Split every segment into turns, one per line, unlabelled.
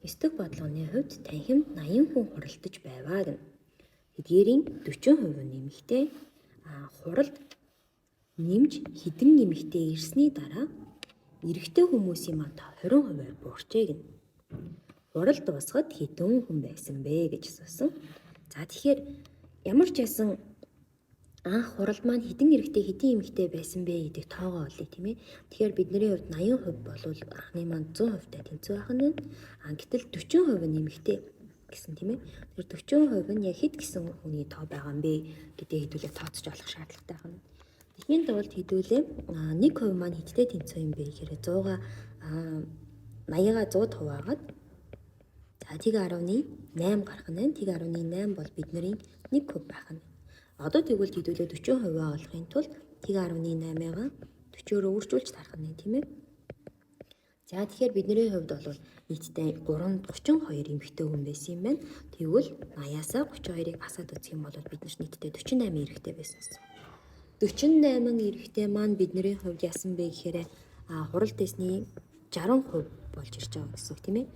9 бодлогын хувьд танхимд 80 хүн хуралдаж байваа гэнэ. Эдгээрийн 40% нь эмэгтэй, хуралд нэмж хідэн эмэгтэй ирсний дараа эрэгтэй хүмүүсийн манд 20%-аар буурчээ гэнэ. Хуралд дуусахад хэдэн хүн байсан бэ гэж асуусан. За тэгэхээр ямар ч ясан анх хуралд маань хэдэн эрэгтэй хэдэн эмэгтэй байсан бэ гэдэг тоогоо олъё тийм ээ. Тэгэхээр бидний хувьд 80% болвол анхны маань 100%-тай тэнцүү байх нь байна. Гэтэл 40% нь эмэгтэй гэсэн тийм ээ. Тэр 40% нь яг хэд гэсэн хүний тоо байгаа юм бэ гэдгийг хэдүүлээ тооцож олох шаардлагатай байна. Тэхийн тулд хэдүүлээ 1% маань хэдтэй тэнцүү юм бэ гэхээр 100-га 80-га 100 хуваагаад тэг 10.8 гарах нь. Тэг 10.8 бол бидний 1% байх нь. Одоо тэгвэл хэдүүлээ 40% олохын тулд тэг 10.8-ыг 40-өөр өөрчүүлж тарах нь тийм ээ. За тэгэхээр бидний хувьд бол нийтдээ 32 эмэгтэй хүн байсан юм байна. Тэгвэл 80-аас 32-ыг асаад үзэх юм бол бид нийтдээ 48 эрэгтэй байсан. 48 эрэгтэй маань бидний хувьд яасан бэ гэхээр хуралд дэсний 60% болж ирж байгаа гэсэн үг тийм ээ.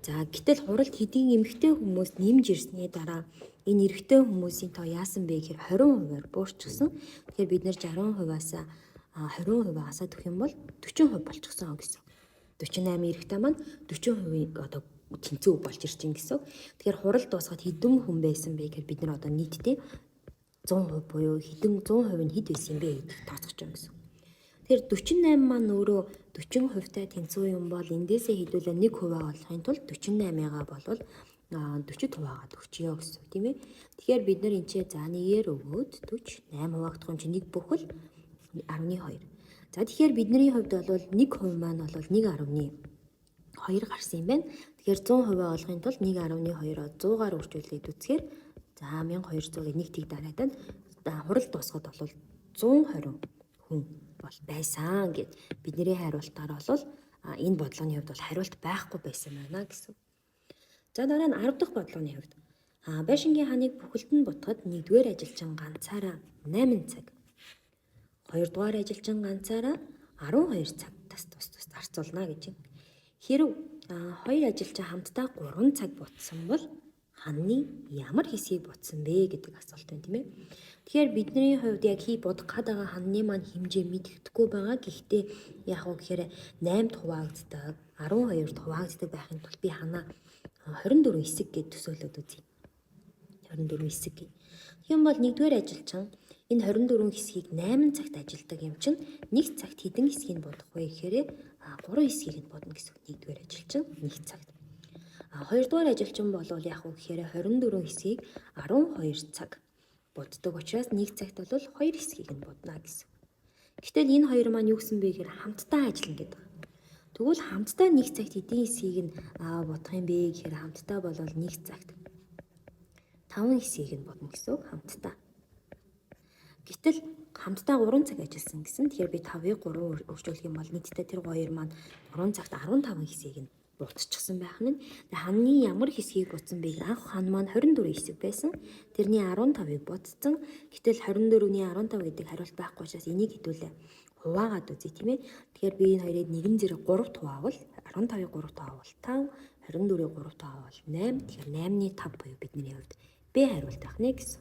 За гэтэл хуралд хэдийн эмэгтэй хүмүүс нэмж ирсний дараа энэ эрэгтэй хүмүүсийн тоо яасан бэ гэхээр 20%-аар буурчихсан. Тэгэхээр бид нэр 60%-аас 20% асаад өгөх юм бол 40% болчихсон гэсэн. 48 эрэгтэй маань 40%-ийг одоо тэнцүү болж ирж байна гэсэн. Тэгэхээр хуралд дуусахад хэдэн хүн байсан бэ гэхээр бид нар одоо нийтдээ 100% буюу хэдэн 100% нь хэд байсан юм бэ гэдгийг тооцож байгаа гэсэн. Тэгэхээр 48 маань өөрөө 40%-тай тэнцүү юм бол эндээсээ хэдүүлээ 1% олохын тулд 48-га болвол 40 хуваагаад өгчөө гэсэн тийм ээ. Тэгэхээр бид нар энэ ч за 1-ээр өгөөд 48 хуваагдах юм чи 1 бүхэл 12. За тэгэхээр бидний хувьд бол 1% маань бол 1.2 гарсан юм байна. Тэгэхээр 100% олохын тулд 1.2-оо 100-аар үржүүлээд үзэхээр за 1200-ыг 1 тэг дараад хурал дуусахад бол 120 хүн бол байсан гэд бидний хариултаар бол энэ бодлогын хувьд бол хариулт байхгүй байсан байна гэсэн. За дараа нь 10 дахь бодлогын хувьд байшингийн хааныг бүхэлд нь бутахад 1-р ажилчин ганцаараа 8 цаг, 2-р ажилчин ганцаараа 12 цаг тус зарцуулна гэж байна. Хэрв 2 ажилчин хамтдаа 3 цаг бутсан бол ханы ямар хэсгийг бутсан бэ гэдэг асуулт байна тийм ээ. Тэгэхээр бидний хувьд яг будах гээд байгаа ханы маань хэмжээ мэддэхгүй байгаа. Гэхдээ яг уу гэхээр 8-д хуваагддаг, 12-д хуваагддаг байхын тулд би ханаа 24 хэсэг гэж төсөөлөд үзье. 24 хэсэг гээ. Тийм бол 1-р ажилчин энэ 24 хэсгийг 8 цагт ажилдаг юм чинь 1 цагт хэдэн хэсгийг будах вэ гэхээр 3 хэсгийг нь будна гэсэн. 1-р ажилчин 1 цагт. 2-р ажилчин бол яг уу гэхээр 24 хэсгийг 12 цаг буддаг учраас 1 цагт бол 2 хэсгийг нь будна гэсэн. Гэтэл энэ хоёр маань юу гэсэн бэ гэхээр хамтдаа ажиллана гэдэг. Тэгвэл хамтдаа 1 цагт хэдийн хэсгийг нь будах юм бэ гэхээр хамтдаа бол 1 цагт 5 хэсгийг нь будна гэсэн хамтдаа. Гэтэл хамтдаа 3 цаг ажилласан гэсэн. Тэгэхээр би 5-ыг 3 өргөжүүлэх юм бол нийтдээ тэр хоёр маань 3 цагт 15 хэсгийг нь будчихсан байх нь. Ханы ямар хэсгийг будсан бэ? Анх хан маань 24 хэсэг байсан. Тэрний 15-ыг будсан. Гэтэл 24-ний 15 гэдэг хариулт байхгүй учраас энийг хэдүүлээ хуваагаад үзье тийм ээ. Тэгэхээр би энэ хоёрыг нэгэн зэрэг 3-т хуваавал 15-ыг 3-т хуваавал 5, 24-ийг 3-т хуваавал 8. Тэгэхээр 8-ны 5 буюу бидний хувьд Б хариулт байх нэ гэсэн.